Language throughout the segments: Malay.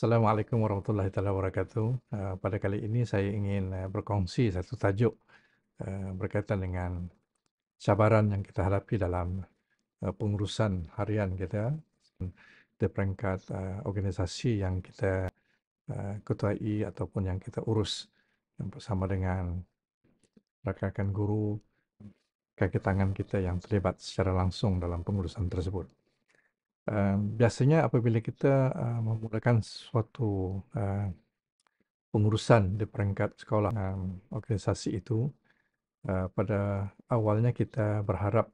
Assalamualaikum warahmatullahi taala wabarakatuh. Pada kali ini saya ingin berkongsi satu tajuk berkaitan dengan cabaran yang kita hadapi dalam pengurusan harian kita di peringkat organisasi yang kita ketuai ataupun yang kita urus yang bersama dengan rakan-rakan guru, kaki tangan kita yang terlibat secara langsung dalam pengurusan tersebut. Biasanya apabila kita memulakan suatu pengurusan di peringkat sekolah organisasi itu, pada awalnya kita berharap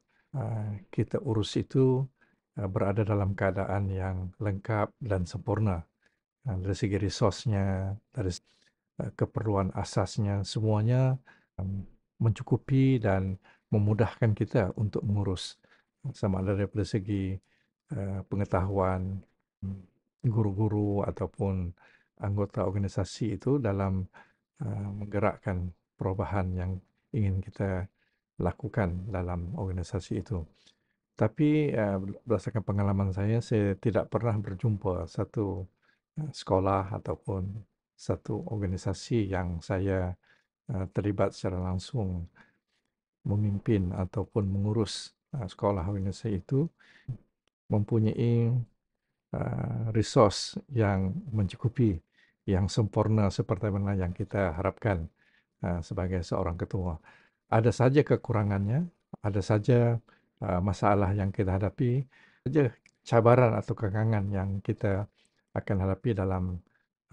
kita urus itu berada dalam keadaan yang lengkap dan sempurna. Dari segi resource-nya, dari keperluan asasnya, semuanya mencukupi dan memudahkan kita untuk mengurus. Sama ada daripada segi pengetahuan guru-guru ataupun anggota organisasi itu dalam menggerakkan perubahan yang ingin kita lakukan dalam organisasi itu. Tapi berdasarkan pengalaman saya tidak pernah berjumpa satu sekolah ataupun satu organisasi yang saya terlibat secara langsung memimpin ataupun mengurus sekolah organisasi itu mempunyai resource yang mencukupi, yang sempurna seperti mana yang kita harapkan sebagai seorang ketua. Ada saja kekurangannya, ada saja masalah yang kita hadapi, saja cabaran atau kekangan yang kita akan hadapi dalam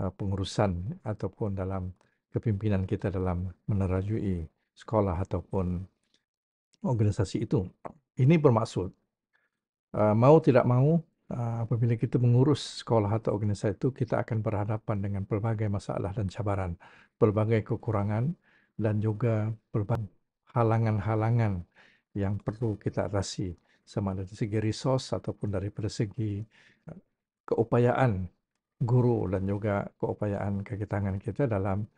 pengurusan ataupun dalam kepimpinan kita dalam menerajui sekolah ataupun organisasi itu. Ini bermaksud mau tidak mau apabila kita mengurus sekolah atau organisasi itu, kita akan berhadapan dengan pelbagai masalah dan cabaran, pelbagai kekurangan dan juga pelbagai halangan-halangan yang perlu kita atasi, sama dari segi resource ataupun daripada segi keupayaan guru dan juga keupayaan kaki tangan kita dalam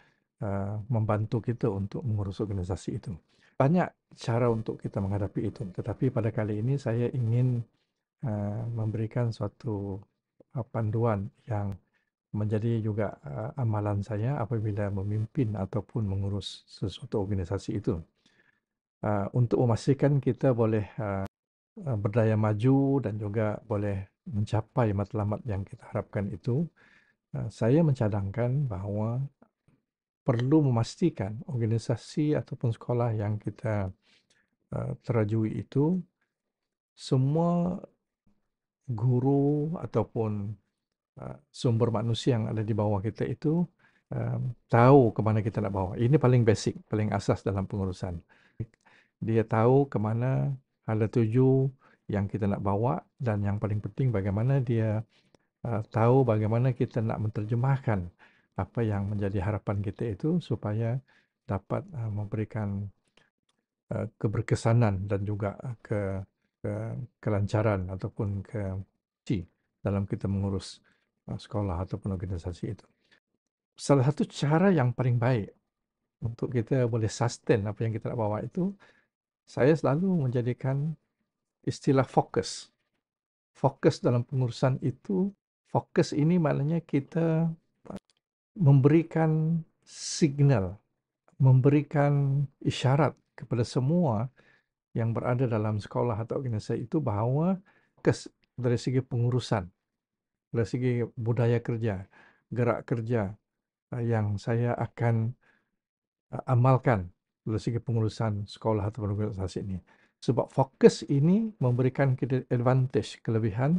membantu kita untuk mengurus organisasi itu. Banyak cara untuk kita menghadapi itu, tetapi pada kali ini saya ingin memberikan suatu panduan yang menjadi juga amalan saya apabila memimpin ataupun mengurus sesuatu organisasi itu. Untuk memastikan kita boleh berdaya maju dan juga boleh mencapai matlamat yang kita harapkan itu, saya mencadangkan bahawa perlu memastikan organisasi ataupun sekolah yang kita terajui itu semua guru ataupun sumber manusia yang ada di bawah kita itu tahu ke mana kita nak bawa. Ini paling basic, paling asas dalam pengurusan. Dia tahu ke mana hala tuju yang kita nak bawa dan yang paling penting bagaimana dia tahu bagaimana kita nak menterjemahkan apa yang menjadi harapan kita itu supaya dapat memberikan keberkesanan dan juga kelancaran ataupun dalam kita mengurus sekolah ataupun organisasi itu. Salah satu cara yang paling baik untuk kita boleh sustain apa yang kita nak bawa itu, saya selalu menjadikan istilah fokus. Fokus dalam pengurusan itu, fokus ini maknanya kita memberikan signal, memberikan isyarat kepada semua yang berada dalam sekolah atau organisasi itu bahawa fokus dari segi pengurusan, dari segi budaya kerja, gerak kerja yang saya akan amalkan dari segi pengurusan sekolah atau organisasi ini. Sebab fokus ini memberikan kita advantage, kelebihan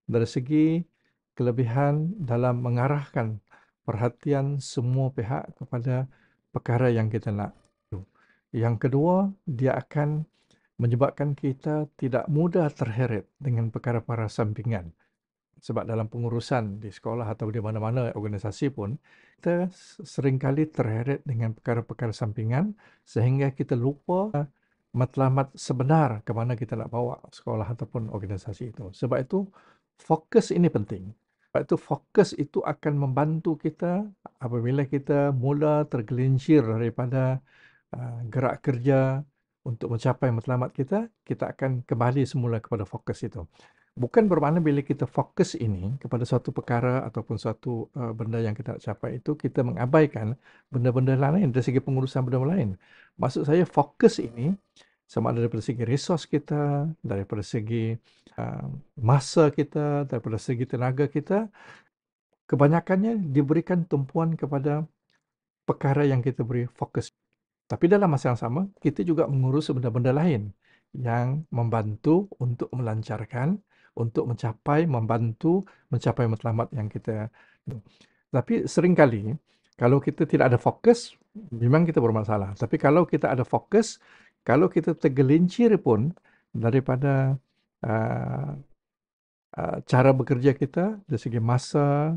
dari segi kelebihan dalam mengarahkan perhatian semua pihak kepada perkara yang kita nak. Yang kedua, dia akan menyebabkan kita tidak mudah terheret dengan perkara-perkara sampingan. Sebab dalam pengurusan di sekolah atau di mana-mana organisasi pun, kita seringkali terheret dengan perkara-perkara sampingan sehingga kita lupa matlamat sebenar ke mana kita nak bawa sekolah ataupun organisasi itu. Sebab itu, fokus ini penting. Sebab itu, fokus itu akan membantu kita apabila kita mula tergelincir daripada gerak kerja untuk mencapai matlamat kita, kita akan kembali semula kepada fokus itu. Bukan bermakna bila kita fokus ini kepada suatu perkara ataupun suatu benda yang kita nak capai itu, kita mengabaikan benda-benda lain dari segi pengurusan benda lain. Maksud saya fokus ini sama ada daripada segi resource kita, daripada segi uh, masa kita, daripada segi tenaga kita, kebanyakannya diberikan tumpuan kepada perkara yang kita beri fokus. Tapi dalam masa yang sama, kita juga mengurus benda-benda lain yang membantu untuk melancarkan, untuk membantu mencapai matlamat yang kita. Tapi seringkali, kalau kita tidak ada fokus, memang kita bermasalah. Tapi kalau kita ada fokus, kalau kita tergelincir pun daripada uh, cara bekerja kita dari segi masa,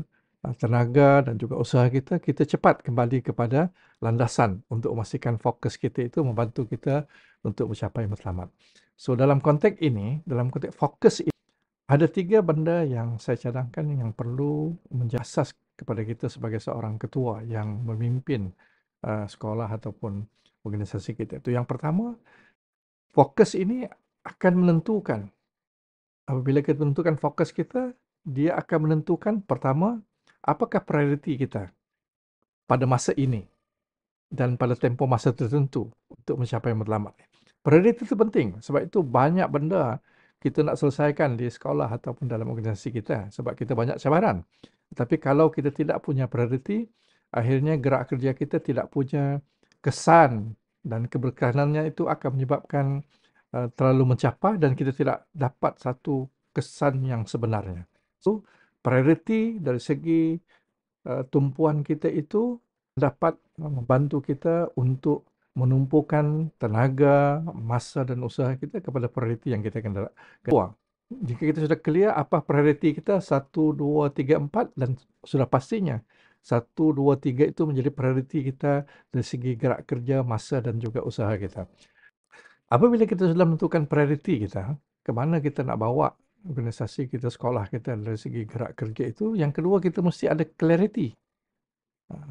tenaga dan juga usaha kita, kita cepat kembali kepada landasan untuk memastikan fokus kita itu membantu kita untuk mencapai matlamat. So dalam konteks ini, dalam konteks fokus ini, ada 3 benda yang saya cadangkan yang perlu menjadi asas kepada kita sebagai seorang ketua yang memimpin sekolah ataupun organisasi kita. Itu yang pertama, fokus ini akan menentukan. Apabila kita menentukan fokus kita, dia akan menentukan pertama, apakah prioriti kita pada masa ini dan pada tempoh masa tertentu untuk mencapai matlamat. Prioriti itu penting sebab itu banyak benda kita nak selesaikan di sekolah ataupun dalam organisasi kita sebab kita banyak cabaran. Tapi kalau kita tidak punya prioriti, akhirnya gerak kerja kita tidak punya kesan dan keberkanannya itu akan menyebabkan terlalu mencapai dan kita tidak dapat satu kesan yang sebenarnya. So, prioriti dari segi tumpuan kita itu dapat membantu kita untuk menumpukan tenaga, masa dan usaha kita kepada prioriti yang kita akan buang. Jika kita sudah clear apa prioriti kita 1, 2, 3, 4 dan sudah pastinya 1, 2, 3 itu menjadi prioriti kita dari segi gerak kerja, masa dan juga usaha kita. Apabila kita sudah menentukan prioriti kita, ke mana kita nak bawa organisasi kita, sekolah kita dari segi gerak kerja itu, yang kedua kita mesti ada clarity.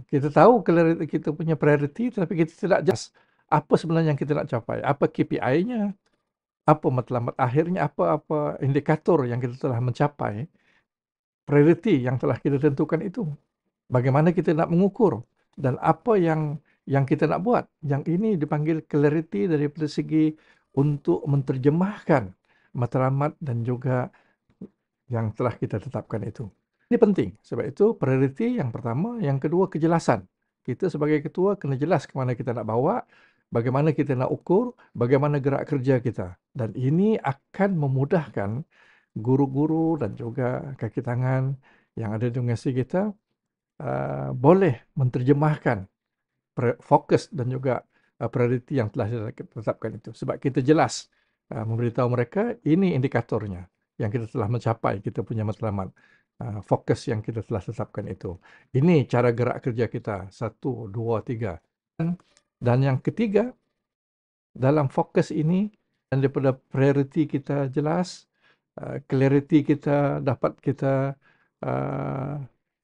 Kita tahu kita punya prioriti tapi kita tidak jelas apa sebenarnya yang kita nak capai, apa KPI-nya, apa matlamat akhirnya, apa indikator yang kita telah mencapai, prioriti yang telah kita tentukan itu. Bagaimana kita nak mengukur dan apa yang kita nak buat. Yang ini dipanggil clarity daripada segi untuk menterjemahkan matlamat dan juga yang telah kita tetapkan itu. Ini penting. Sebab itu prioriti yang pertama, yang kedua kejelasan. Kita sebagai ketua kena jelas ke mana kita nak bawa, bagaimana kita nak ukur, bagaimana gerak kerja kita. Dan ini akan memudahkan guru-guru dan juga kaki tangan yang ada di organisasi kita boleh menterjemahkan fokus dan juga prioriti yang telah kita tetapkan itu. Sebab kita jelas memberitahu mereka ini indikatornya yang kita telah mencapai, kita punya matlamat. Fokus yang kita telah tetapkan itu. Ini cara gerak kerja kita. 1, 2, 3. Dan yang ketiga, dalam fokus ini, dan daripada prioriti kita jelas, clarity kita dapat kita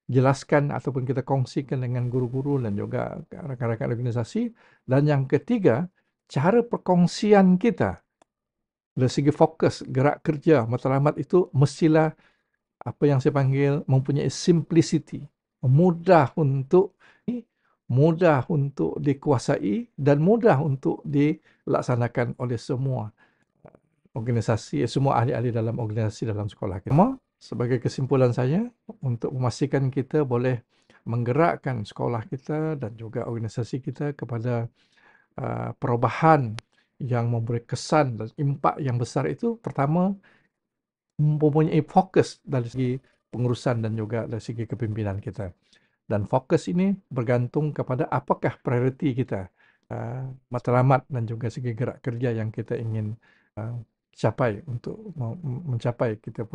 jelaskan ataupun kita kongsikan dengan guru-guru dan juga rakan-rakan organisasi. Dan yang ketiga, cara perkongsian kita dari segi fokus, gerak kerja, matlamat itu mestilah apa yang saya panggil mempunyai simplicity. Mudah untuk dikuasai dan mudah untuk dilaksanakan oleh semua organisasi, semua ahli-ahli dalam organisasi dalam sekolah kita. Sebagai kesimpulan saya, untuk memastikan kita boleh menggerakkan sekolah kita dan juga organisasi kita kepada perubahan yang memberi kesan dan impak yang besar itu, pertama, mempunyai fokus dari segi pengurusan dan juga dari segi kepimpinan kita. Dan fokus ini bergantung kepada apakah prioriti kita, matlamat dan juga segi gerak kerja yang kita ingin capai untuk mencapai kita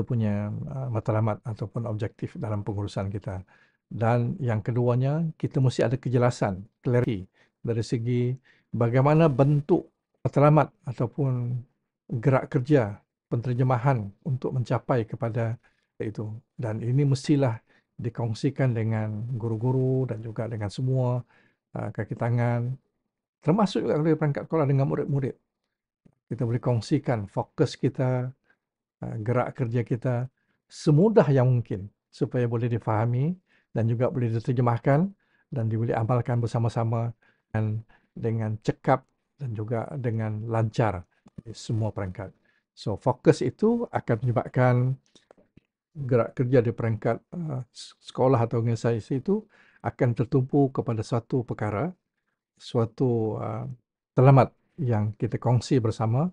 punya matlamat ataupun objektif dalam pengurusan kita. Dan yang keduanya, kita mesti ada kejelasan, clarity dari segi bagaimana bentuk matlamat ataupun gerak kerja penterjemahan untuk mencapai kepada itu. Dan ini mestilah dikongsikan dengan guru-guru dan juga dengan semua kaki tangan, termasuk juga dari perangkat sekolah dengan murid-murid. Kita boleh kongsikan fokus kita, gerak kerja kita semudah yang mungkin supaya boleh difahami dan juga boleh diterjemahkan dan boleh amalkan bersama-sama dan dengan cekap dan juga dengan lancar di semua perangkat. So fokus itu akan menyebabkan gerak kerja di peringkat sekolah atau organisasi itu akan tertumpu kepada suatu perkara, suatu selamat yang kita kongsi bersama,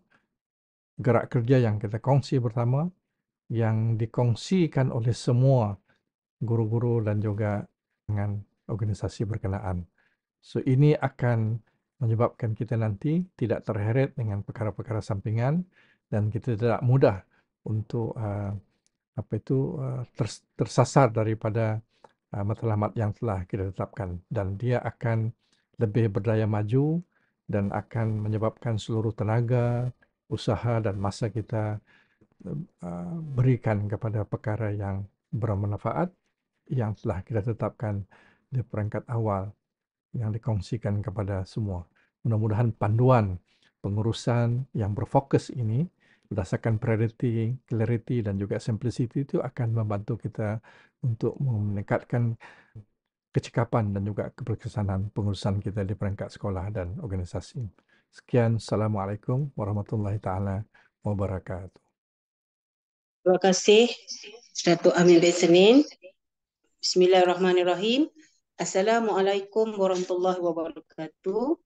gerak kerja yang kita kongsi bersama, yang dikongsikan oleh semua guru-guru dan juga dengan organisasi berkenaan. So ini akan menyebabkan kita nanti tidak terheret dengan perkara-perkara sampingan dan kita tidak mudah untuk tersasar daripada matlamat yang telah kita tetapkan, dan dia akan lebih berdaya maju dan akan menyebabkan seluruh tenaga, usaha dan masa kita berikan kepada perkara yang bermanfaat yang telah kita tetapkan di peringkat awal yang dikongsikan kepada semua. Mudah-mudahan panduan pengurusan yang berfokus ini berdasarkan priority, clarity dan juga simplicity itu akan membantu kita untuk meningkatkan kecekapan dan juga keberkesanan pengurusan kita di peringkat sekolah dan organisasi. Sekian, Assalamualaikum warahmatullahi taala wabarakatuh. Terima kasih Datuk Amin bin Senin. Bismillahirrahmanirrahim. Assalamualaikum warahmatullahi wabarakatuh.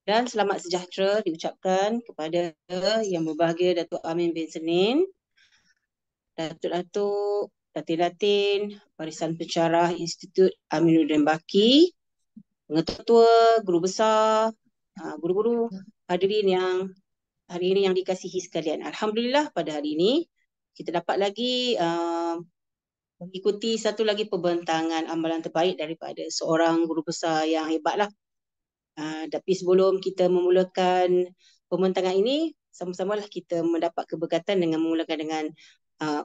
Dan selamat sejahtera diucapkan kepada Yang Berbahagia Datuk Amin bin Senin, Datuk-Datuk, Datin-Datin, Barisan Pensyarah Institut Aminuddin Baki, pengetua, guru besar, guru-guru, hadirin yang hari ini yang dikasihi sekalian. Alhamdulillah pada hari ini kita dapat lagi mengikuti satu lagi pembentangan amalan terbaik daripada seorang guru besar yang hebatlah. Tapi sebelum kita memulakan pembentangan ini, sama-samalah kita mendapat keberkatan dengan memulakan dengan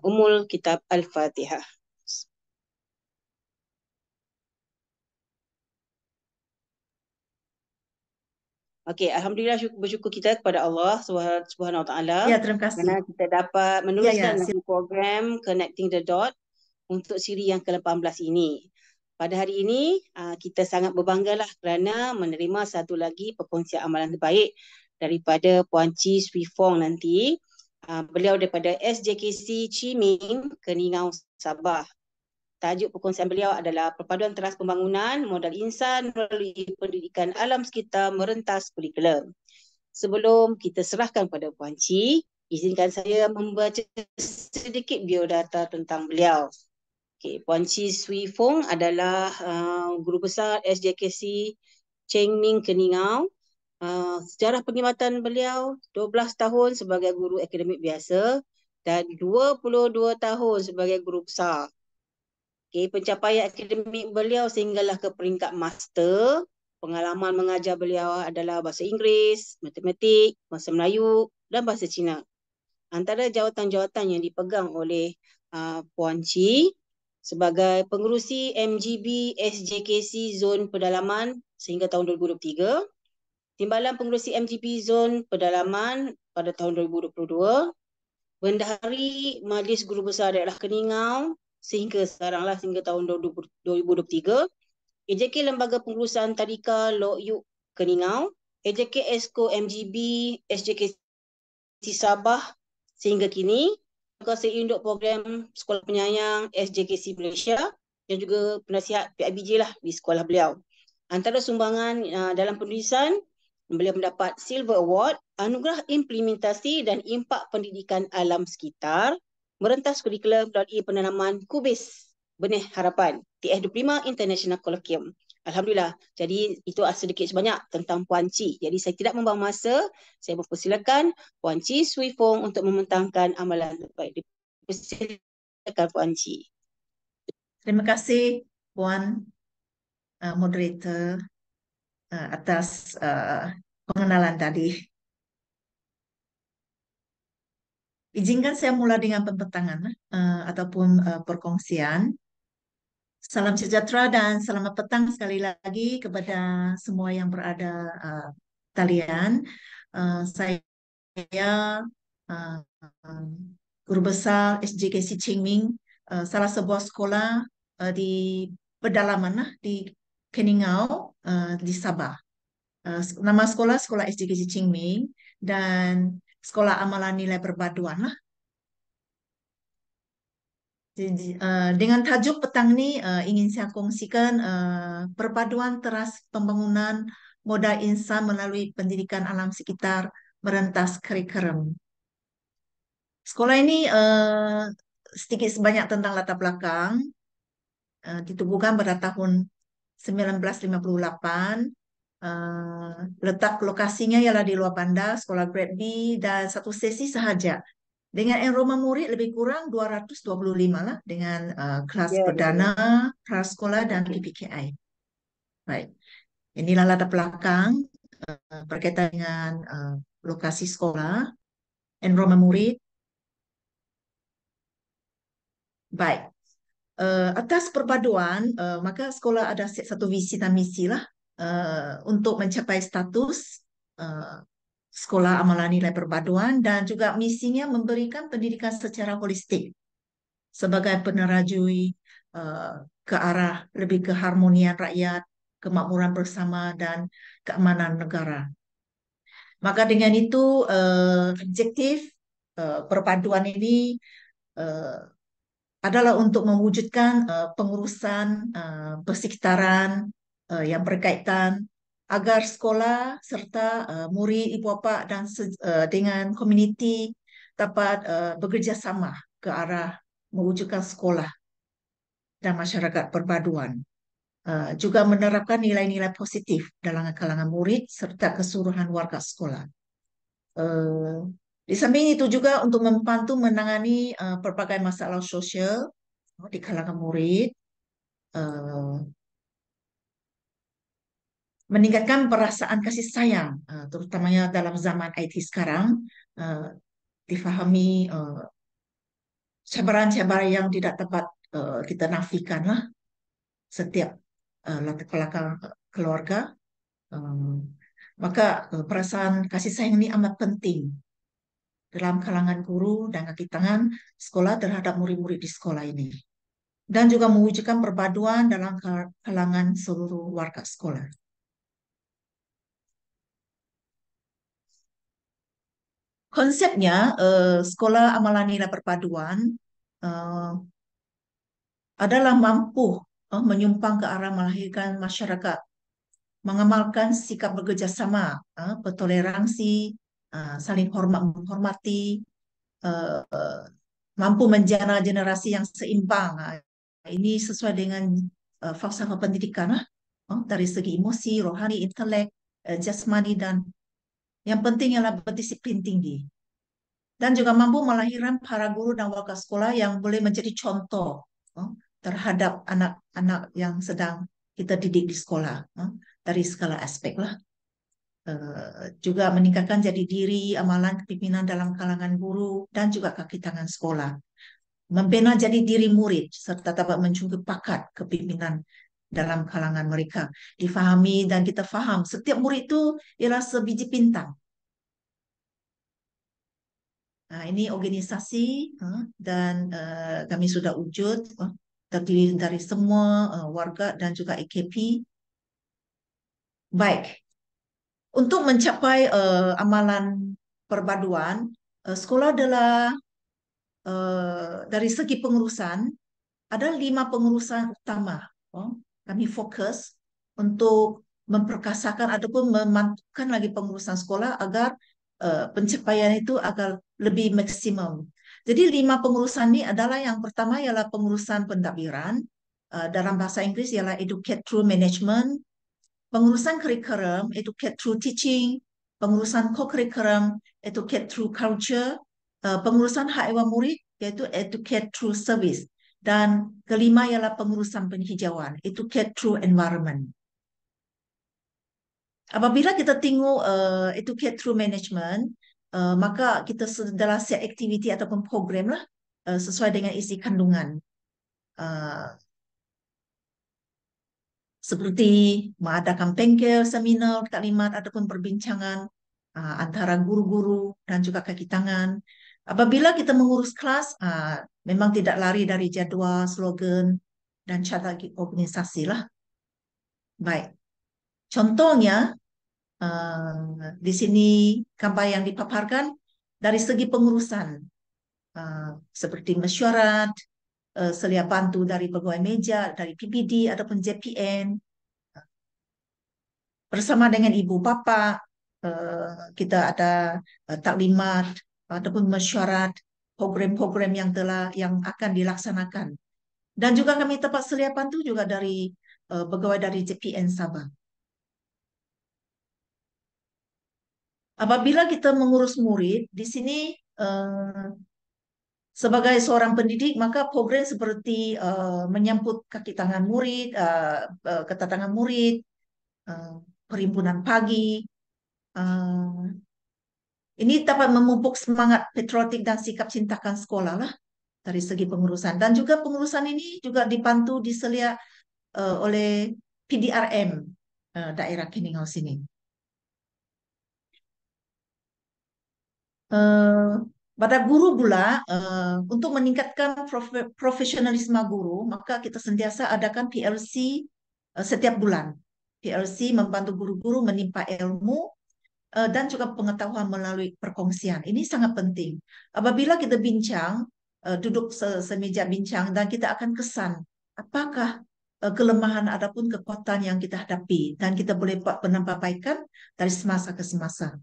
Ummul Kitab Al-Fatihah. Okey, alhamdulillah bersyukur kita kepada Allah Subhanahu Wa Taala. Ya, terima kasih. Kerana kita dapat meneruskan program Connecting the Dot untuk siri yang ke-18 ini. Pada hari ini, kita sangat berbanggalah kerana menerima satu lagi perkongsian amalan terbaik daripada Puan Chi Swee Fong nanti. Beliau daripada SJKC Chiming, Keningau, Sabah. Tajuk perkongsian beliau adalah Perpaduan Teras Pembangunan Modal Insan melalui Pendidikan Alam Sekitar Merentas Kurikulum. Sebelum kita serahkan pada Puan Chi, izinkan saya membaca sedikit biodata tentang beliau. Okay, Puan Chi Swee Fong adalah guru besar SJKC Chengming Keningau. Sejarah perkhidmatan beliau 12 tahun sebagai guru akademik biasa dan 22 tahun sebagai guru besar. Okay, pencapaian akademik beliau sehinggalah ke peringkat master. Pengalaman mengajar beliau adalah bahasa Inggeris, matematik, bahasa Melayu dan bahasa Cina. Antara jawatan-jawatan yang dipegang oleh Puan Chi sebagai pengerusi MGB SJKC Zon Pedalaman sehingga tahun 2023, Timbalan Pengerusi MGB Zon Pedalaman pada tahun 2022, Bendahari Majlis Guru Besar Daerah Keningau sehingga sekaranglah sehingga tahun 2023, AJK Lembaga Pengurusan Tadika Lok Yuk Keningau, AJK Esko MGB SJKC Sabah sehingga kini, Kuasa Induk Program Sekolah Penyayang SJKC Malaysia dan juga penasihat PIBJ lah di sekolah beliau. Antara sumbangan dalam penulisan, beliau mendapat Silver Award, Anugerah Implementasi dan Impak Pendidikan Alam Sekitar, Merentas Kurikulum melalui penanaman kubis Benih Harapan, TF25 International Colloquium. Alhamdulillah. Jadi itu sedikit sebanyak tentang Puan Chi. Jadi saya tidak membuang masa, saya mempersilakan Puan Chi Swee Fong untuk membentangkan amalan terbaik. Persilakan Puan Chi. Terima kasih Puan moderator atas pengenalan tadi. Izinkan saya mulai dengan pembentangan ataupun perkongsian. Salam sejahtera dan selamat petang sekali lagi kepada semua yang berada talian. Saya guru besar SJKC Chingming, salah sebuah sekolah di pedalaman lah, di Keningau, di Sabah. Nama sekolah Sekolah SJKC Chingming dan Sekolah Amalan Nilai Perpaduan lah. Jadi, dengan tajuk petang ini ingin saya kongsikan perpaduan teras pembangunan modal insan melalui pendidikan alam sekitar merentas kurikulum. Sekolah ini sedikit sebanyak tentang latar belakang ditubuhkan pada tahun 1958. Letak lokasinya ialah di luar bandar, sekolah grade B dan satu sesi sahaja. Dengan enrollment murid lebih kurang 225 lah dengan kelas Ya, perdana, betul. prasekolah dan PPKI. Baik, inilah latar belakang berkaitan dengan lokasi sekolah, enrollment murid. Baik, atas perpaduan, maka sekolah ada satu visi dan misi lah untuk mencapai status uh, sekolah amalan nilai perpaduan dan juga misinya memberikan pendidikan secara holistik sebagai penerajui ke arah lebih keharmonian rakyat, kemakmuran bersama dan keamanan negara. Maka dengan itu objektif perpaduan ini uh, adalah untuk mewujudkan pengurusan persekitaran yang berkaitan agar sekolah serta murid, ibu bapa dan dengan komuniti dapat bekerja sama ke arah mewujudkan sekolah dan masyarakat perpaduan. Juga menerapkan nilai-nilai positif dalam kalangan murid serta keseluruhan warga sekolah. Di samping itu juga untuk membantu menangani berbagai masalah sosial di kalangan murid, meningkatkan perasaan kasih sayang, terutamanya dalam zaman IT sekarang, difahami cabaran-cabaran yang tidak dapat kita nafikan lah setiap latar belakang keluarga. Maka perasaan kasih sayang ini amat penting dalam kalangan guru dan kaki tangan sekolah terhadap murid-murid di sekolah ini. Dan juga mewujudkan perpaduan dalam kalangan seluruh warga sekolah. Konsepnya, sekolah amalan nilai perpaduan adalah mampu menyumbang ke arah melahirkan masyarakat, mengamalkan sikap bekerja sama, bertoleransi, saling hormat menghormati, mampu menjana generasi yang seimbang. Ini sesuai dengan falsafah pendidikan dari segi emosi, rohani, intelek, jasmani, dan yang penting ialah berdisiplin tinggi. Dan juga mampu melahirkan para guru dan warga sekolah yang boleh menjadi contoh terhadap anak-anak yang sedang kita didik di sekolah dari segala aspek lah. Juga meningkatkan jati diri, amalan kepimpinan dalam kalangan guru dan juga kaki tangan sekolah. Membina jati diri murid serta dapat mencungkil bakat kepimpinan dalam kalangan mereka. Difahami dan kita faham setiap murid itu ialah sebiji bintang. Nah, ini organisasi dan kami sudah wujud terdiri dari semua warga dan juga EKP. Baik, untuk mencapai amalan perpaduan, sekolah adalah dari segi pengurusan ada 5 pengurusan utama. Kami fokus untuk memperkasakan ataupun memantapkan lagi pengurusan sekolah agar pencapaian itu agar lebih maksimum. Jadi 5 pengurusan ini adalah yang pertama ialah pengurusan pentadbiran, dalam bahasa Inggris ialah educate through management, pengurusan kurikulum, educate through teaching, pengurusan co-curriculum, educate through culture, pengurusan hak ehwal murid, yaitu educate through service. Dan kelima ialah pengurusan penghijauan, educate through environment. Apabila kita tengok educate through management, maka kita adalah set aktiviti ataupun program lah sesuai dengan isi kandungan. Seperti mengadakan pengkel, seminar, taklimat ataupun perbincangan antara guru-guru dan juga kaki tangan Apabila kita mengurus kelas, memang tidak lari dari jadwal, slogan, dan strategi organisasi lah. Baik, contohnya di sini gambar yang dipaparkan dari segi pengurusan, seperti mesyuarat, selia bantu dari pegawai meja, dari PPD ataupun JPN, bersama dengan ibu bapa, kita ada taklimat ataupun mesyuarat, program-program yang akan dilaksanakan. Dan juga kami tempat selia bantu juga dari pegawai dari JPN Sabah. Apabila kita mengurus murid, di sini sebagai seorang pendidik, maka program seperti menyambut kaki tangan murid, kedatangan murid, perhimpunan pagi, ini dapat memupuk semangat patriotik dan sikap cintakan sekolah lah dari segi pengurusan. Dan juga pengurusan ini juga dibantu diselia oleh PDRM daerah Keningau sini. Pada guru pula, untuk meningkatkan profesionalisme guru, maka kita sentiasa adakan PLC setiap bulan. PLC membantu guru-guru menimpa ilmu dan juga pengetahuan melalui perkongsian. Ini sangat penting. Apabila kita bincang, duduk semeja bincang, dan kita akan kesan apakah kelemahan ataupun kekuatan yang kita hadapi, dan kita boleh buat perbaikan dari semasa ke semasa.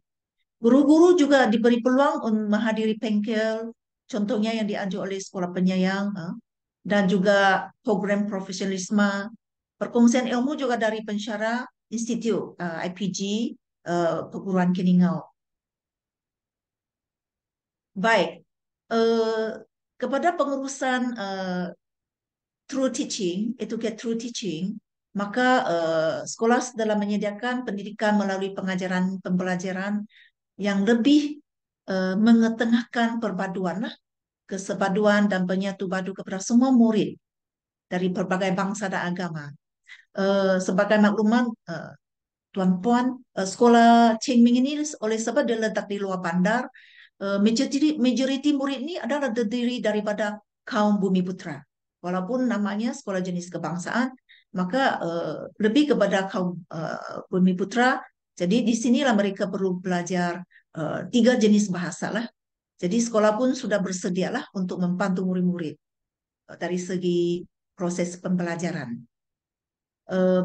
Guru-guru juga diberi peluang untuk menghadiri pengkel, contohnya yang dianjur oleh Sekolah Penyayang, dan juga program profesionalisme, perkongsian ilmu juga dari pensyarah Institut IPG Perguruan Keningau. Baik, kepada pengurusan true teaching, educate true teaching, maka sekolah telah menyediakan pendidikan melalui pengajaran pembelajaran yang lebih mengetengahkan perpaduan lah, kesepaduan dan penyatu padu kepada semua murid dari berbagai bangsa dan agama. Sebagai makluman, tuan-puan, sekolah Chengming ini oleh sebab dia letak di luar bandar, majoriti murid ini adalah terdiri daripada kaum Bumi Putra. Walaupun namanya sekolah jenis kebangsaan, maka lebih kepada kaum Bumi Putra. Jadi di sinilah mereka perlu belajar 3 jenis bahasa lah. Jadi sekolah pun sudah bersedialah untuk membantu murid-murid dari segi proses pembelajaran.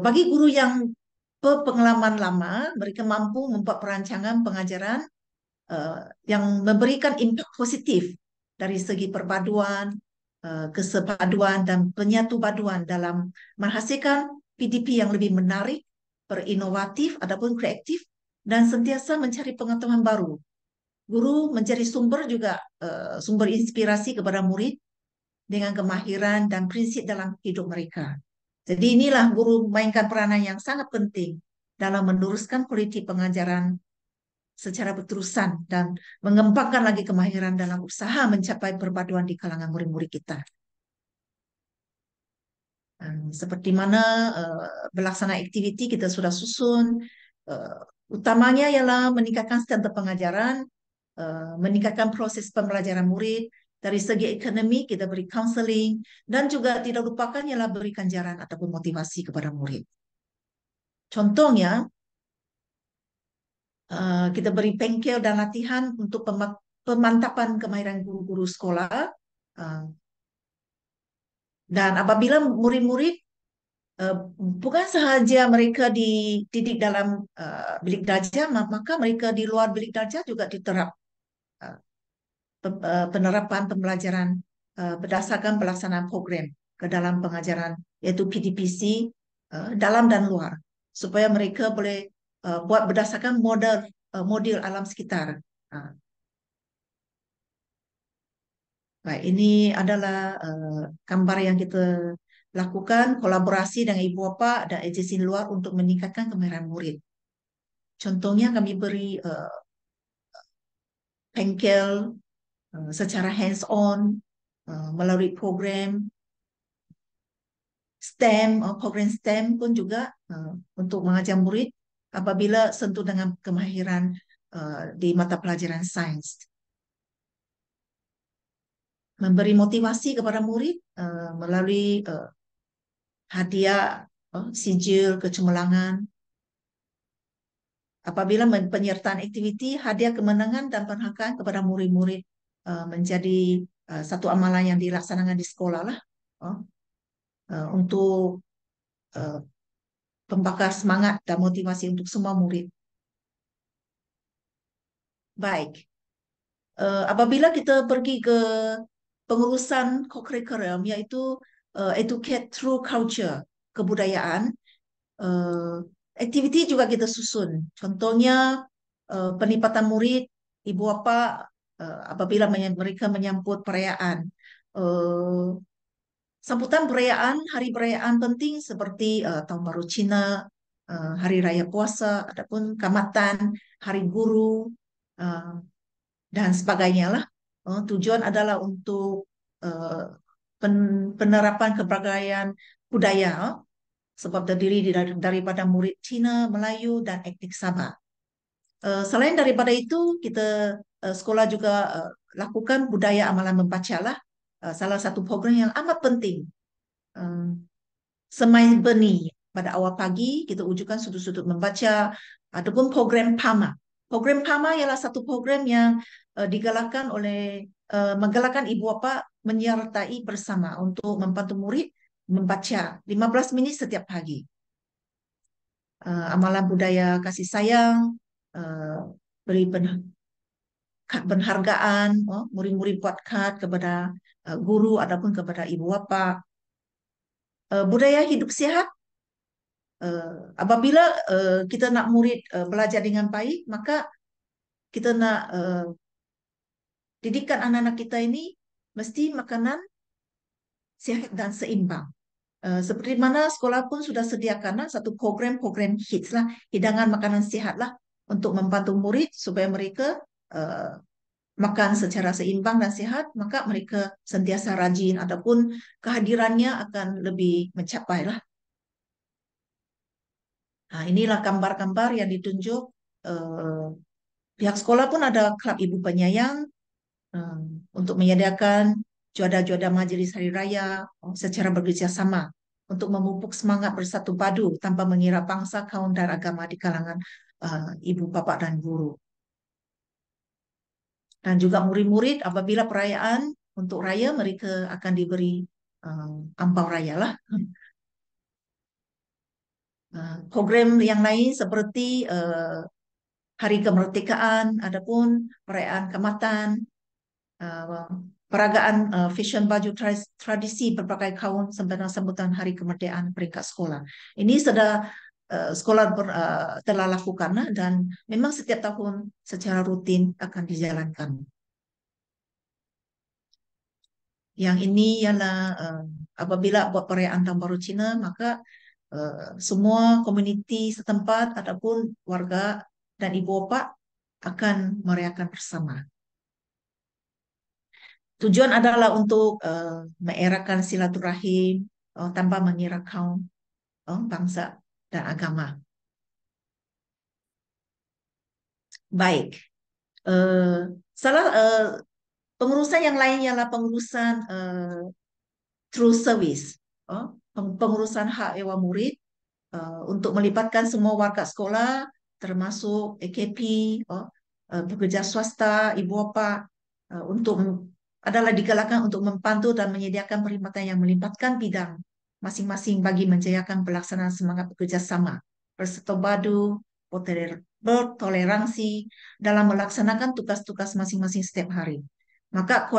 Bagi guru yang berpengalaman lama, mereka mampu membuat perancangan pengajaran yang memberikan impak positif dari segi perpaduan, kesepaduan, dan penyatu paduan dalam menghasilkan PDP yang lebih menarik, berinovatif ataupun kreatif, dan sentiasa mencari pengetahuan baru. Guru menjadi sumber juga sumber inspirasi kepada murid dengan kemahiran dan prinsip dalam hidup mereka. Jadi inilah guru memainkan peranan yang sangat penting dalam meneruskan politik pengajaran secara berterusan dan mengembangkan lagi kemahiran dalam usaha mencapai perpaduan di kalangan murid-murid kita. Seperti mana melaksana aktiviti kita sudah susun, utamanya ialah meningkatkan standar pengajaran, meningkatkan proses pembelajaran murid. Dari segi ekonomi kita beri counseling, dan juga tidak lupakan ialah berikan jaran ataupun motivasi kepada murid. Contohnya, kita beri bengkel dan latihan untuk pemantapan kemahiran guru-guru sekolah. Dan apabila murid-murid bukan sahaja mereka dididik dalam bilik darjah, maka mereka di luar bilik darjah juga diterap penerapan pembelajaran berdasarkan pelaksanaan program ke dalam pengajaran, yaitu PDPC dalam dan luar, supaya mereka boleh buat berdasarkan model alam sekitar. Baik, ini adalah gambar yang kita lakukan kolaborasi dengan ibu bapa dan agensi luar untuk meningkatkan kemahiran murid. Contohnya kami beri bengkel secara hands-on melalui program STEM, program STEM pun juga untuk mengajar murid apabila sentuh dengan kemahiran di mata pelajaran sains. memberi motivasi kepada murid melalui hadiah, sijil, kecemerlangan. Apabila penyertaan aktiviti, hadiah kemenangan dan penghargaan kepada murid-murid menjadi satu amalan yang dilaksanakan di sekolah lah, untuk pembakar semangat dan motivasi untuk semua murid. Baik, apabila kita pergi ke pengurusan co-curriculum, yaitu educate through culture, kebudayaan, aktiviti juga kita susun. Contohnya penempatan murid, ibu bapa apabila mereka menyambut perayaan, sambutan perayaan, hari perayaan penting seperti Tahun Baru Cina, Hari Raya Puasa, ataupun Kamatan, Hari Guru, dan sebagainya lah. Tujuan adalah untuk penerapan keberagaman budaya, sebab terdiri daripada murid Cina, Melayu, dan etnik Sabah. Selain daripada itu, kita sekolah juga lakukan budaya amalan membaca lah. Salah satu program yang amat penting. Semai Beni, pada awal pagi kita wujudkan sudut-sudut membaca, ataupun program PAMA. Program PAMA ialah satu program yang menggalakkan ibu bapa menyertai bersama untuk membantu murid membaca 15 minit setiap pagi. Amalan budaya kasih sayang, beri penghargaan, murid-murid buat kad kepada guru ataupun kepada ibu bapa. Budaya hidup sehat, apabila kita nak murid belajar dengan baik, maka kita nak didikan anak-anak kita ini mesti makanan sehat dan seimbang. Seperti mana sekolah pun sudah sediakan satu program-program HITS lah, hidangan makanan sehat lah, untuk membantu murid supaya mereka makan secara seimbang dan sehat, maka mereka sentiasa rajin ataupun kehadirannya akan lebih mencapai lah. Nah, inilah gambar-gambar yang ditunjuk. Pihak sekolah pun ada klub ibu penyayang untuk menyediakan juada-juada majlis hari raya secara bekerjasama untuk memupuk semangat bersatu padu tanpa mengira bangsa, kaum, dan agama di kalangan ibu, bapa, dan guru. Dan juga murid-murid apabila perayaan untuk raya, mereka akan diberi ampau raya lah. Program yang lain seperti Hari Kemerdekaan, adapun perayaan Kamatan, peragaan fashion baju tradisi berbagai kaum sempena sambutan Hari Kemerdekaan peringkat sekolah. Ini sudah sekolah telah lakukan dan memang setiap tahun secara rutin akan dijalankan. Yang ini ialah apabila buat perayaan Tahun Baru Cina, maka semua komuniti setempat ataupun warga dan ibu bapa akan merayakan bersama. Tujuan adalah untuk mengeratkan silaturahim tanpa mengira kaum, bangsa, dan agama. Baik. Pengurusan yang lain ialah pengurusan through service, pengurusan hak ewa murid untuk melibatkan semua warga sekolah, termasuk AKP, pekerja swasta, ibu bapa, adalah digalakkan untuk membantu dan menyediakan perkhidmatan yang melibatkan bidang masing-masing bagi menjayakan pelaksanaan semangat bekerja sama, bersatu padu, bertoleransi dalam melaksanakan tugas-tugas masing-masing setiap hari. Maka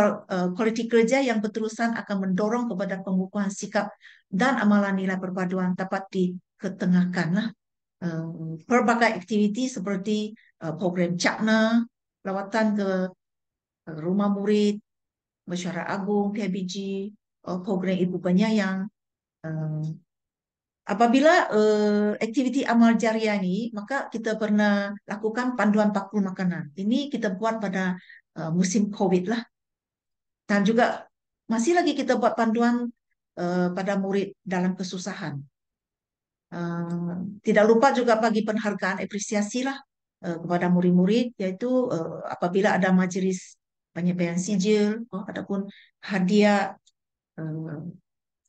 kualiti kerja yang berterusan akan mendorong kepada pengukuhan sikap dan amalan nilai perpaduan dapat diketengahkan. Berbagai aktiviti seperti program Cakna, lawatan ke rumah murid, Mesyuarat Agung, PIBG, program Ibu Penyayang. Apabila aktiviti amal jariah ini, maka kita pernah lakukan panduan bakul makanan. Ini kita buat pada musim COVID lah. Dan juga masih lagi kita buat panduan pada murid dalam kesusahan. Tidak lupa juga bagi penghargaan apresiasi lah kepada murid-murid, yaitu apabila ada majlis penyampaian sijil, ataupun hadiah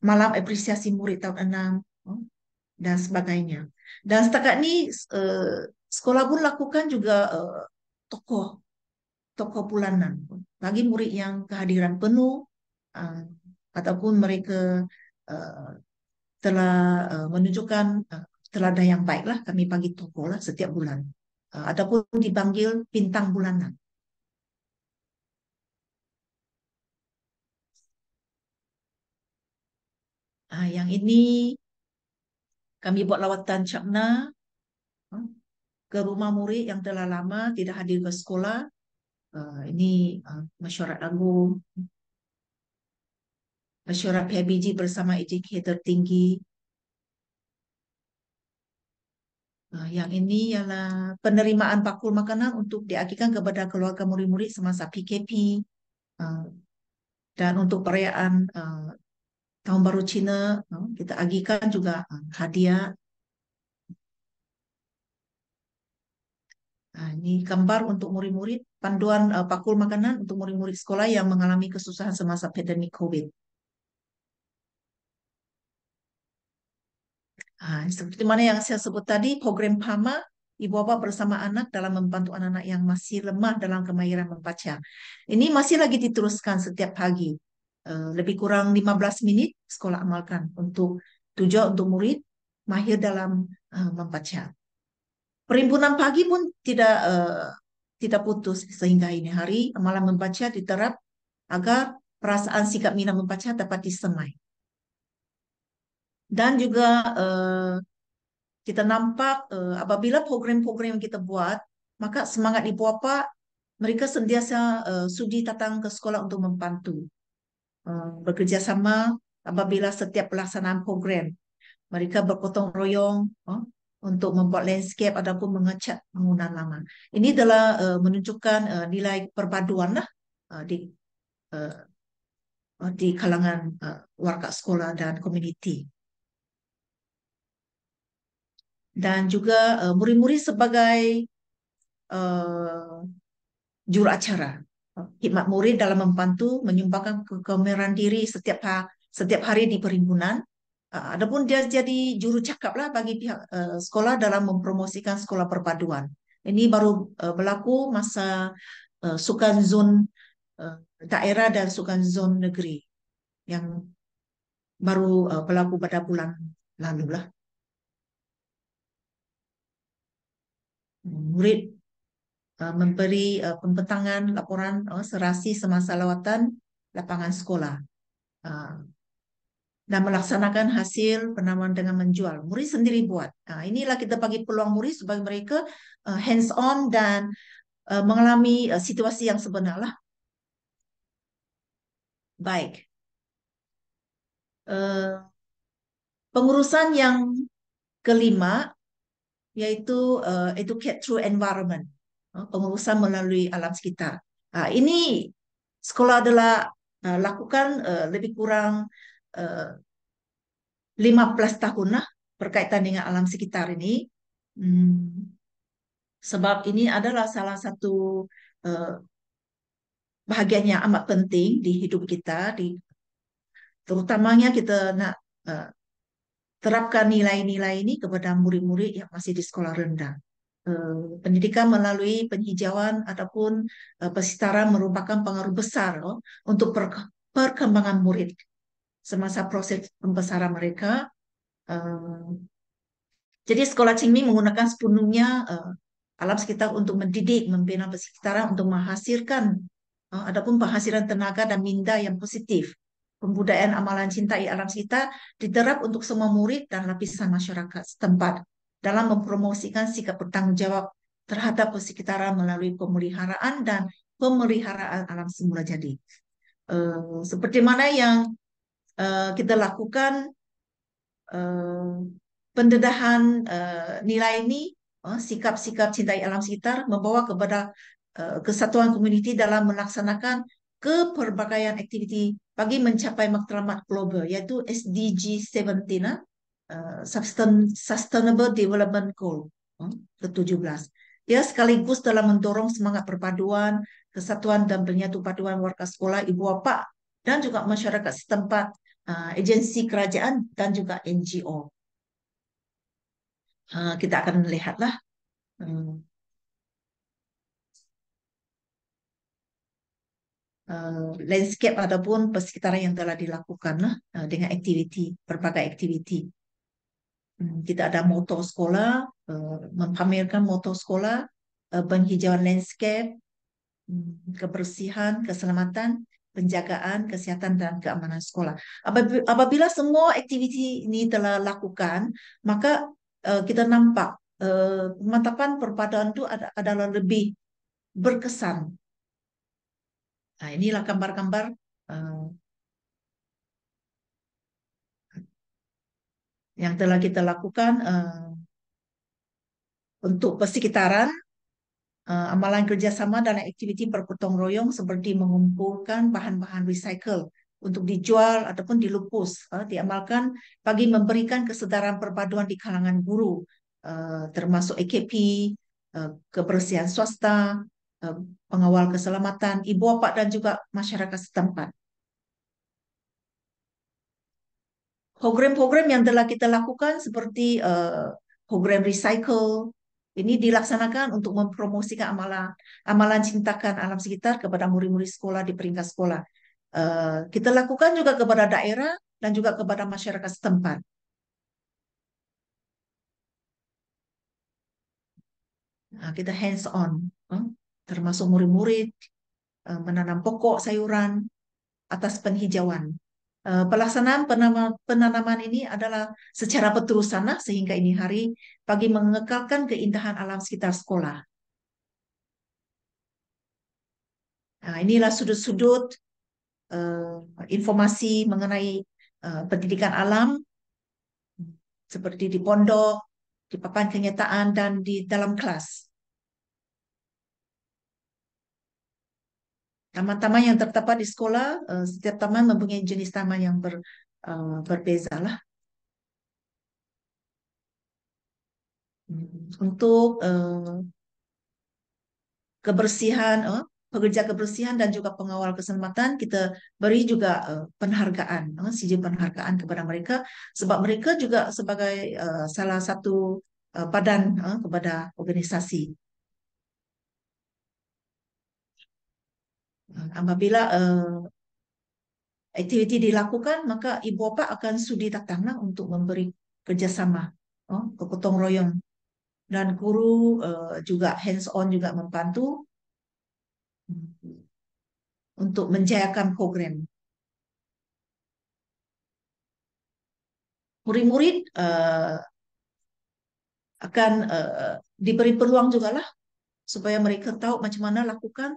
malam apresiasi murid tahun 6, dan sebagainya. Dan setakat ini sekolah pun lakukan juga tokoh tokoh bulanan bagi murid yang kehadiran penuh, uh, ataupun mereka uh, telah menunjukkan teladan yang baik lah, kami bagi tokoh lah setiap bulan, ataupun dipanggil bintang bulanan. Yang ini kami buat lawatan Cakna ke rumah murid yang telah lama tidak hadir ke sekolah. Ini mesyuarat agung, mesyuarat PIBG bersama educator tinggi. Yang ini ialah penerimaan bakul makanan untuk diagihkan kepada keluarga murid-murid semasa PKP, dan untuk perayaan Tahun Baru Cina kita agihkan juga hadiah. Ini gambar untuk murid-murid, panduan bakul makanan untuk murid-murid sekolah yang mengalami kesusahan semasa pandemi COVID. Seperti mana yang saya sebut tadi, program PAMA, ibu bapa bersama anak dalam membantu anak-anak yang masih lemah dalam kemahiran membaca. Ini masih lagi diteruskan setiap pagi. Lebih kurang 15 menit sekolah amalkan untuk tujuan untuk murid mahir dalam membaca. Perhimpunan pagi pun tidak putus sehingga ini hari. Amalan membaca diterap agar perasaan sikap minat membaca dapat disemai. Dan juga kita nampak apabila program-program yang kita buat, maka semangat ibu bapa mereka sentiasa sudi datang ke sekolah untuk membantu, bekerja sama apabila setiap pelaksanaan program. Mereka bergotong royong untuk membuat landscape ataupun mengecat bangunan lama. Ini adalah menunjukkan nilai perpaduan lah di kalangan warga sekolah dan komuniti. Dan juga murid-murid sebagai juruacara. Khidmat murid dalam membantu menyumbangkan kegembiraan diri setiap hari di perhimpunan. Adapun dia jadi juru cakap lah bagi pihak sekolah dalam mempromosikan sekolah perpaduan. Ini baru berlaku masa sukan zon daerah dan sukan zon negeri yang baru berlaku pada bulan lalu lah. Murid memberi pembentangan laporan serasi semasa lawatan lapangan sekolah dan melaksanakan hasil penamaan dengan menjual. Murid sendiri buat. Inilah kita bagi peluang murid supaya mereka hands on dan mengalami situasi yang sebenar lah. Baik. Pengurusan yang kelima yaitu educate through environment. Pengurusan melalui alam sekitar. Ini sekolah adalah lakukan lebih kurang 15 tahun lah berkaitan dengan alam sekitar ini. Sebab ini adalah salah satu bahagian yang amat penting di hidup kita, terutamanya kita nak terapkan nilai-nilai ini kepada murid-murid yang masih di sekolah rendah. Pendidikan melalui penghijauan ataupun persekitaran merupakan pengaruh besar untuk perkembangan murid semasa proses pembesaran mereka. Jadi sekolah Qingming menggunakan sepenuhnya alam sekitar untuk mendidik, membina persekitaran untuk menghasilkan adapun penghasilan tenaga dan minda yang positif. Pembudayaan amalan cintai alam sekitar diterap untuk semua murid dan lapisan masyarakat setempat dalam mempromosikan sikap bertanggung jawab terhadap persekitaran melalui pemeliharaan dan pemeliharaan alam semula jadi. Seperti mana yang kita lakukan pendedahan nilai ini, sikap-sikap cintai alam sekitar membawa kepada kesatuan komuniti dalam melaksanakan kepelbagaian aktiviti bagi mencapai matlamat global yaitu SDG 17, Sustainable Development Goal ke-17. Ya, sekaligus dalam mendorong semangat perpaduan, kesatuan dan penyatu paduan warga sekolah, ibu bapa, dan juga masyarakat setempat, agensi kerajaan, dan juga NGO. Kita akan melihatlah landscape ataupun persekitaran yang telah dilakukan lah, dengan aktiviti, berbagai aktiviti. Kita ada moto sekolah, mempamerkan moto sekolah, penghijauan landscape, kebersihan, keselamatan, penjagaan, kesehatan, dan keamanan sekolah. Apabila semua aktiviti ini telah lakukan, maka kita nampak pemantapan perpaduan itu adalah lebih berkesan. Nah, inilah gambar-gambar yang telah kita lakukan untuk persekitaran. Amalan kerjasama dalam aktiviti bergotong royong seperti mengumpulkan bahan-bahan recycle untuk dijual ataupun dilupus, diamalkan bagi memberikan kesedaran perpaduan di kalangan guru, termasuk AKP, kebersihan swasta, pengawal keselamatan, ibu bapa, dan juga masyarakat setempat. Program-program yang telah kita lakukan seperti program recycle ini dilaksanakan untuk mempromosikan amalan cintakan alam sekitar kepada murid-murid sekolah di peringkat sekolah. Kita lakukan juga kepada daerah dan juga kepada masyarakat setempat. Kita hands on, termasuk murid-murid menanam pokok sayuran atas penghijauan. Pelaksanaan penanaman ini adalah secara berterusan sehingga ini hari bagi mengekalkan keindahan alam sekitar sekolah. Nah, inilah sudut-sudut informasi mengenai pendidikan alam seperti di pondok, di papan kenyataan, dan di dalam kelas. Taman-taman yang terdapat di sekolah, setiap taman mempunyai jenis taman yang berbeza lah. Untuk kebersihan, pekerja kebersihan dan juga pengawal keselamatan, kita beri juga penghargaan, sijil penghargaan kepada mereka, sebab mereka juga sebagai salah satu badan kepada organisasi. Apabila aktiviti dilakukan, maka ibu bapa akan sudi datanglah untuk memberi kerjasama, kegotong royong, dan guru juga hands on juga membantu untuk menjayakan program. Murid-murid akan diberi peluang juga lah supaya mereka tahu macam mana lakukan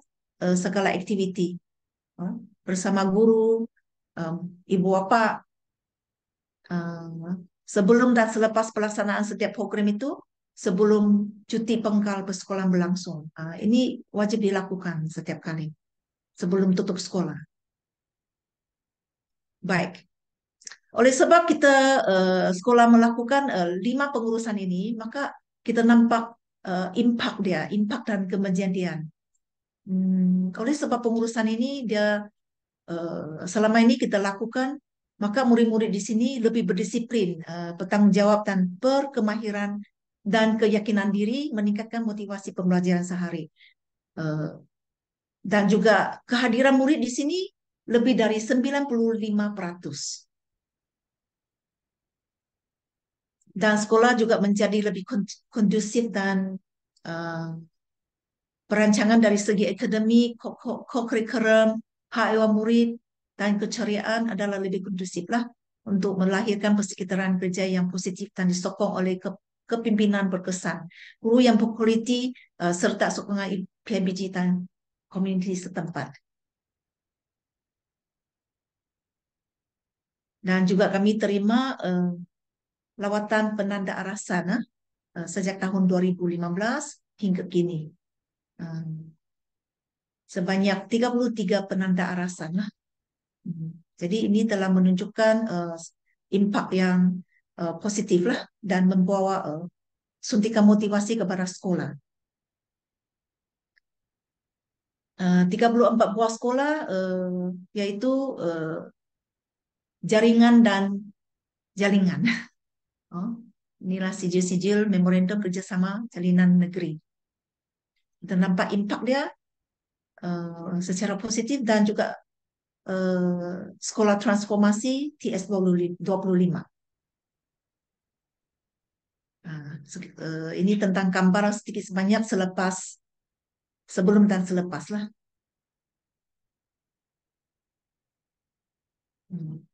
segala aktiviti bersama guru, ibu bapa, sebelum dan selepas pelaksanaan setiap program itu, sebelum cuti pengkal bersekolah berlangsung. Ini wajib dilakukan setiap kali sebelum tutup sekolah. Baik. Oleh sebab kita sekolah melakukan 5 pengurusan ini, maka kita nampak impak dan kejadian. Oleh sebab pengurusan ini dia selama ini kita lakukan, maka murid-murid di sini lebih berdisiplin, bertanggung jawab dan berkemahiran dan keyakinan diri, meningkatkan motivasi pembelajaran sehari. Dan juga kehadiran murid di sini lebih dari 95%. Dan sekolah juga menjadi lebih kondusif dan perancangan dari segi akademik, co-curriculum, hak ehwal murid, dan keceriaan adalah lebih kondusif lah untuk melahirkan persekitaran kerja yang positif dan disokong oleh kepimpinan berkesan, guru yang berkualiti, serta sokongan PMBG dan komuniti setempat. Dan juga kami terima lawatan penanda arah sana sejak tahun 2015 hingga kini. Sebanyak 33 penanda arah sana. Jadi ini telah menunjukkan impak yang positif lah dan membawa suntikan motivasi kepada sekolah. 34 buah sekolah, yaitu jaringan dan jaringan. Oh, inilah sijil-sijil memorandum kerjasama jalinan negeri. Dan nampak impak dia secara positif, dan juga sekolah transformasi TS 25. Ini tentang gambar sedikit sebanyak sebelum dan selepas lah. Hmm.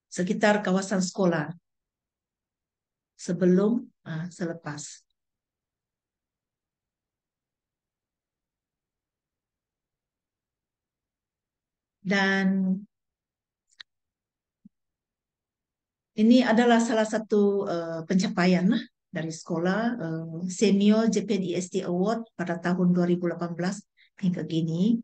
Sekitar kawasan sekolah sebelum selepas. Dan ini adalah salah satu pencapaian lah dari sekolah, Senior Japan ESD Award pada tahun 2018 hingga kini.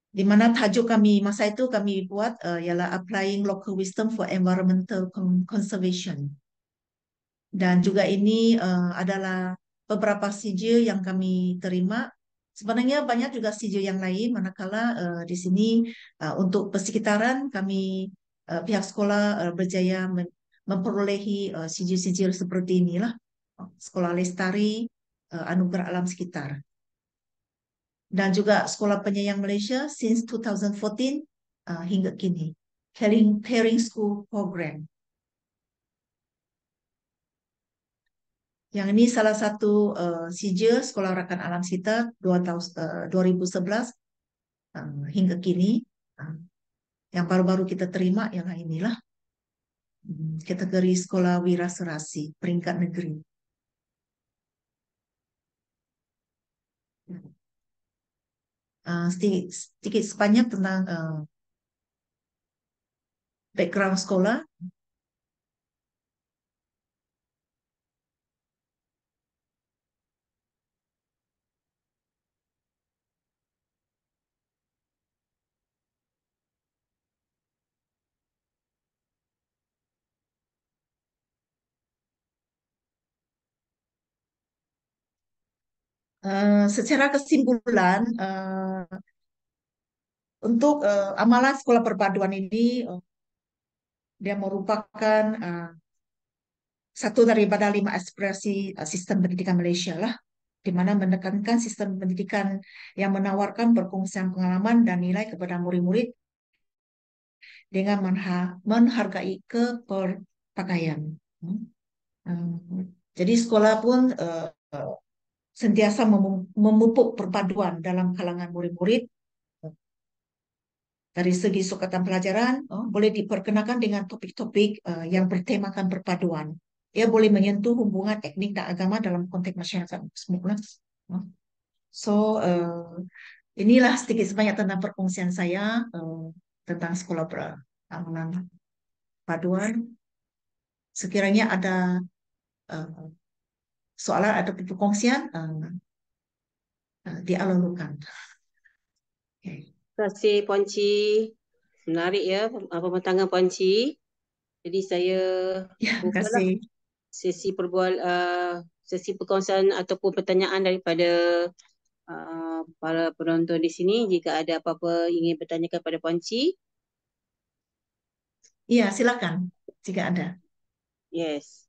Di mana tajuk kami masa itu kami buat ialah Applying Local Wisdom for Environmental Conservation. Dan juga ini adalah beberapa sijil yang kami terima. Sebenarnya banyak juga sijil yang lain, manakala di sini untuk persekitaran kami pihak sekolah berjaya memperolehi sijil-sijil seperti inilah. Sekolah Lestari, Anugerah Alam Sekitar. Dan juga Sekolah Penyayang Malaysia since 2014 hingga kini. Caring School Program. Yang ini salah satu sijil Sekolah Rakan Alam Sekitar 2011 hingga kini. Yang baru-baru kita terima yang inilah kategori Sekolah Wira Serasi peringkat negeri. Sedikit sebanyak tentang background sekolah. Secara kesimpulan, untuk amalan sekolah perpaduan ini, dia merupakan satu daripada 5 aspirasi sistem pendidikan Malaysia lah, di mana menekankan sistem pendidikan yang menawarkan perkongsian pengalaman dan nilai kepada murid-murid dengan menghargai keperpakaian. Jadi sekolah pun sentiasa memupuk perpaduan dalam kalangan murid-murid. Dari segi sukatan pelajaran, boleh diperkenakan dengan topik-topik yang bertemakan perpaduan. Ia boleh menyentuh hubungan etnik dan agama dalam konteks masyarakat semula. So, inilah sedikit sebanyak tentang perkongsian saya tentang sekolah peramalan paduan. Sekiranya ada soalan atau perkongsian, dialurkan. Okay. Terima kasih Puan Ci. Menarik ya pembentangan Puan Ci. Jadi saya bukalah sesi sesi perkongsian ataupun pertanyaan daripada para penonton di sini. Jika ada apa-apa ingin bertanyakan pada Puan Ci. Iya, silakan jika ada. Yes.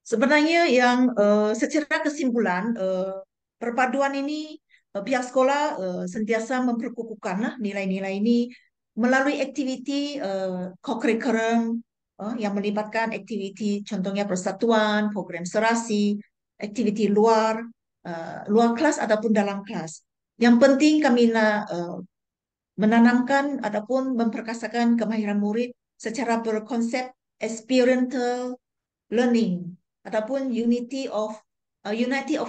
Sebenarnya yang secara kesimpulan perpaduan ini pihak sekolah sentiasa memperkukuhkan nilai-nilai ini melalui aktiviti co-curriculum yang melibatkan aktiviti contohnya persatuan, program serasi, aktiviti luar kelas ataupun dalam kelas. Yang penting kami nak menanamkan ataupun memperkasakan kemahiran murid secara berkonsep experiential learning ataupun unity of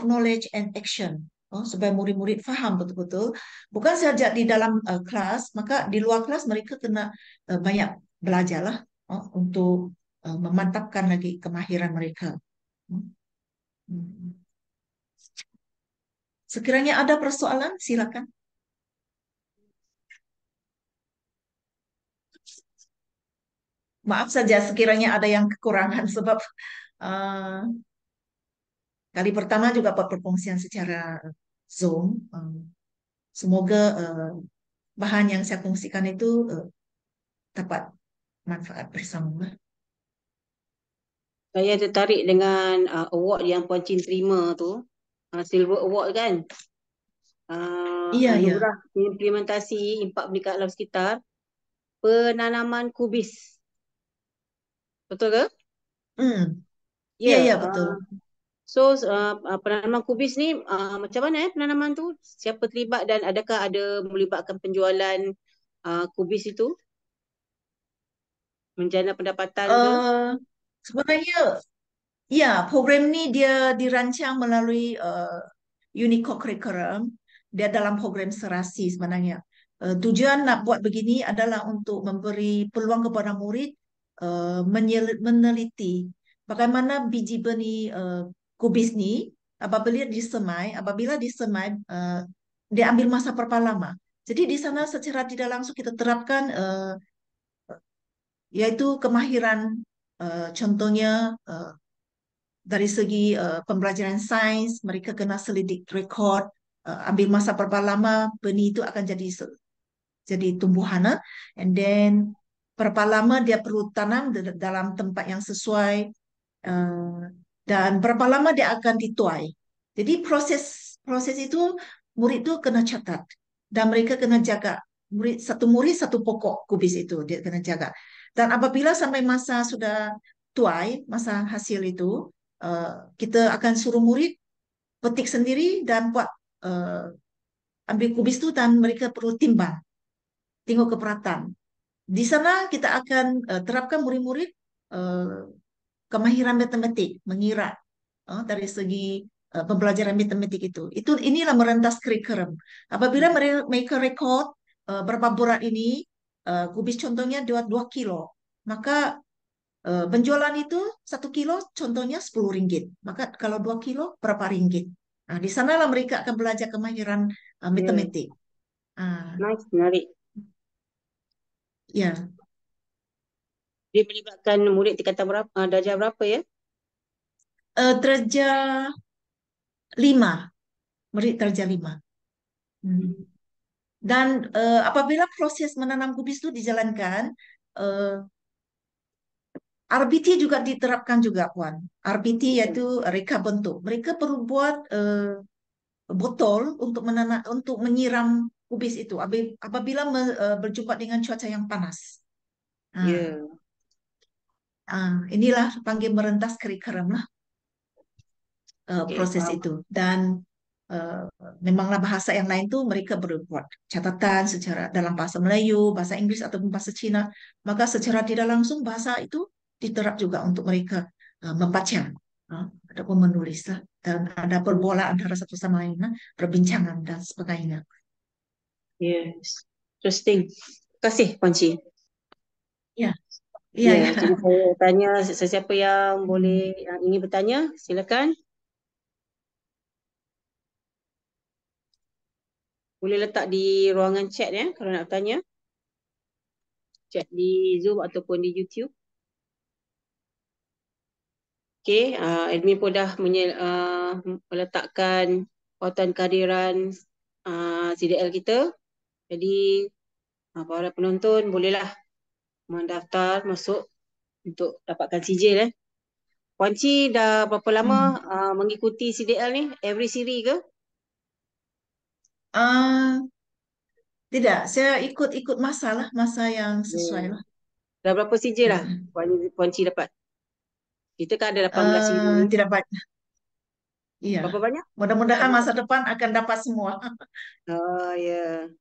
knowledge and action, supaya murid-murid faham betul-betul bukan saja di dalam kelas, maka di luar kelas mereka kena banyak belajarlah untuk memantapkan lagi kemahiran mereka. Sekiranya ada persoalan, silakan. Maaf saja sekiranya ada yang kekurangan sebab uh, kali pertama juga perkongsian secara Zoom. Semoga bahan yang saya kongsikan itu dapat manfaat bersama. Saya tertarik dengan award yang Puan Chin terima tu, Silver Award kan. Iya, iya. Anugerah implementasi impak pendidikan alam sekitar penanaman kubis. Betul ke? Iya, Ya. iya, betul. So penanaman kubis ni macam mana penanaman tu? Siapa terlibat dan adakah ada melibatkan penjualan kubis itu? Menjana pendapatan ke? Sebenarnya, ya, program ini dia dirancang melalui Unicode Curriculum. Dia dalam program serasi sebenarnya. Tujuan nak buat begini adalah untuk memberi peluang kepada murid meneliti bagaimana biji benih kubis ni apabila disemai dia ambil masa berapa lama. Jadi di sana secara tidak langsung kita terapkan yaitu kemahiran contohnya dari segi pembelajaran sains, mereka kena selidik rekod, ambil masa berapa lama benih itu akan jadi tumbuhan, and then berapa lama dia perlu tanam dalam tempat yang sesuai, uh, dan berapa lama dia akan dituai. Jadi proses proses itu murid itu kena catat dan mereka kena jaga. Murid satu pokok kubis itu dia kena jaga. Dan apabila sampai masa sudah tuai, masa hasil itu, uh, kita akan suruh murid petik sendiri dan buat ambil kubis itu dan mereka perlu timbang, tengok keberatan. Di sana kita akan terapkan murid-murid uh, kemahiran matematik, mengira dari segi pembelajaran matematik itu. Inilah merentas kurikulum. Apabila mereka rekod berapa berat ini, kubis contohnya 2 kilo, maka penjualan itu 1 kilo contohnya 10 ringgit. Maka kalau 2 kilo berapa ringgit? Nah, di sanalah mereka akan belajar kemahiran Ya, matematik. Ah, nice, menarik. ya, Dia melibatkan murid tingkatan berapa, darjah berapa ya? Darjah 5, murid darjah 5. Hmm. Dan apabila proses menanam kubis itu dijalankan, eh, RBT juga diterapkan juga, Puan. RBT Ya. yaitu reka bentuk. Mereka perlu buat botol untuk untuk menyiram kubis itu apabila berjumpa dengan cuaca yang panas. Nah, Ya. inilah panggil merentas kurikulum lah Okay, proses faham. itu. Dan eh, memanglah bahasa yang lain tuh mereka berbuat catatan secara dalam bahasa Melayu, bahasa Inggris ataupun bahasa Cina. Maka secara tidak langsung bahasa itu diterap juga untuk mereka membaca ataupun menulis lah. Dan ada berbola antara satu sama lain, perbincangan dan sebagainya. Yes. Interesting. Terima kasih, Panci. Ya, iya, Ya, ya. jadi saya tanya sesiapa yang boleh, Hmm. yang ingin bertanya, silakan. Boleh letak di ruangan chat ya, kalau nak bertanya. Chat di Zoom ataupun di YouTube. Okey, admin pun dah meletakkan pautan kehadiran CDL kita. Jadi, para penonton bolehlah mendaftar masuk untuk dapatkan sijil. Puan Ci dah berapa lama Hmm. mengikuti CDL ni? Every siri ke? Ah, tidak, saya ikut-ikut masa lah, masa yang sesuai Ya. lah. Dah berapa sijil lah Mm-mm. Puan Ci dapat? Kita kan ada 18 siri ni. Tidak banyak, iya. Berapa banyak? Tak Mudah-mudahan berapa? masa depan akan dapat semua. Oh ya.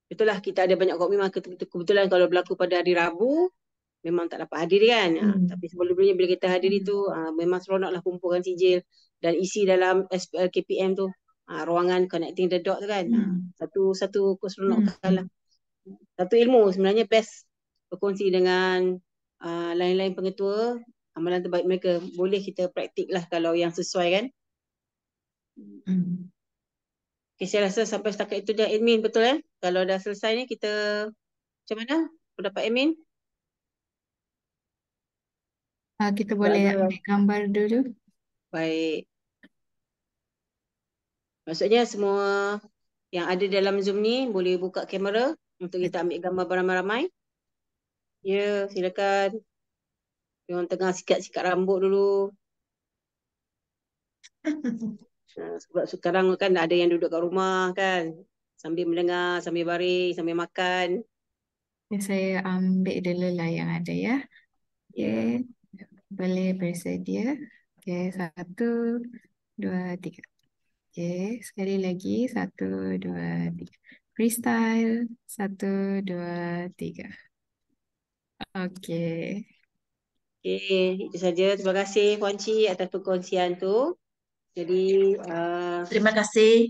Itulah kita ada banyak komitmen. Kebetulan kalau berlaku pada hari Rabu, memang tak dapat hadir kan. Hmm. Tapi sebelumnya bila kita hadir Hmm. itu, memang seronoklah kumpulkan sijil dan isi dalam SPL KPM tu. Ruangan connecting the dot tu kan. Hmm. Satu Hmm. keseronokan lah. Satu ilmu sebenarnya best berkongsi dengan lain-lain pengetua. Amalan terbaik mereka. Boleh kita praktik lah kalau yang sesuai kan. Hmm. Okay, saya rasa sampai setakat itu je admin, betul Kalau dah selesai ni kita macam mana pendapat admin? Kita Tak boleh ada. ambil gambar dulu. Baik. Maksudnya semua yang ada dalam Zoom ni boleh buka kamera untuk kita ambil gambar beramai-ramai. Ya, silakan. Yang tengah sikat-sikat rambut dulu. Sebab sekarang kan ada yang duduk kat rumah kan. Sambil mendengar, sambil baring, sambil makan. Saya ambil dulu lah yang ada ya. Ya. Boleh bersedia. Satu, dua, tiga. Sekali lagi. Satu, dua, tiga. Freestyle. Satu, dua, tiga. Okey. Okey, itu saja. Terima kasih Puan Cik atas perkongsian tu. Jadi, Terima kasih.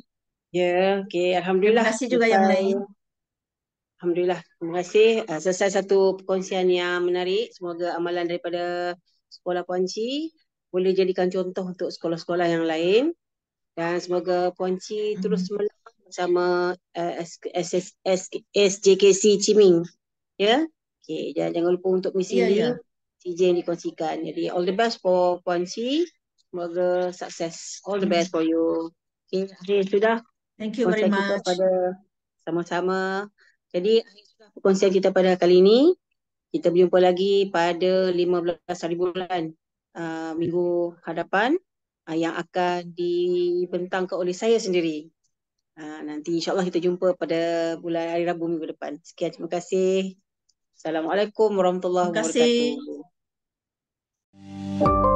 ya, okey. Terima Alhamdulillah. kasih juga yang lain. Alhamdulillah. Terima kasih. Selesai satu perkongsian yang menarik. Semoga amalan daripada sekolah Puan Cik boleh jadikan contoh untuk sekolah-sekolah yang lain. Dan semoga Puan Cik terus menerus bersama SJKC Ciming. Ya. Okey, jangan lupa untuk misi Iya, link ya. CJ yang dikongsikan. Jadi all the best for Puan Cik. Semoga sukses. All the best for you. Okey, sudah Thank you very perkongsian kita much. pada sama-sama. Jadi akhir sudah perkongsian kita pada kali ini. Kita berjumpa lagi pada 15 hari bulan minggu hadapan yang akan dibentangkan oleh saya sendiri. Nanti insyaAllah kita jumpa pada bulan hari Rabu minggu depan. Sekian, terima kasih. Assalamualaikum warahmatullahi Terima kasih. wabarakatuh.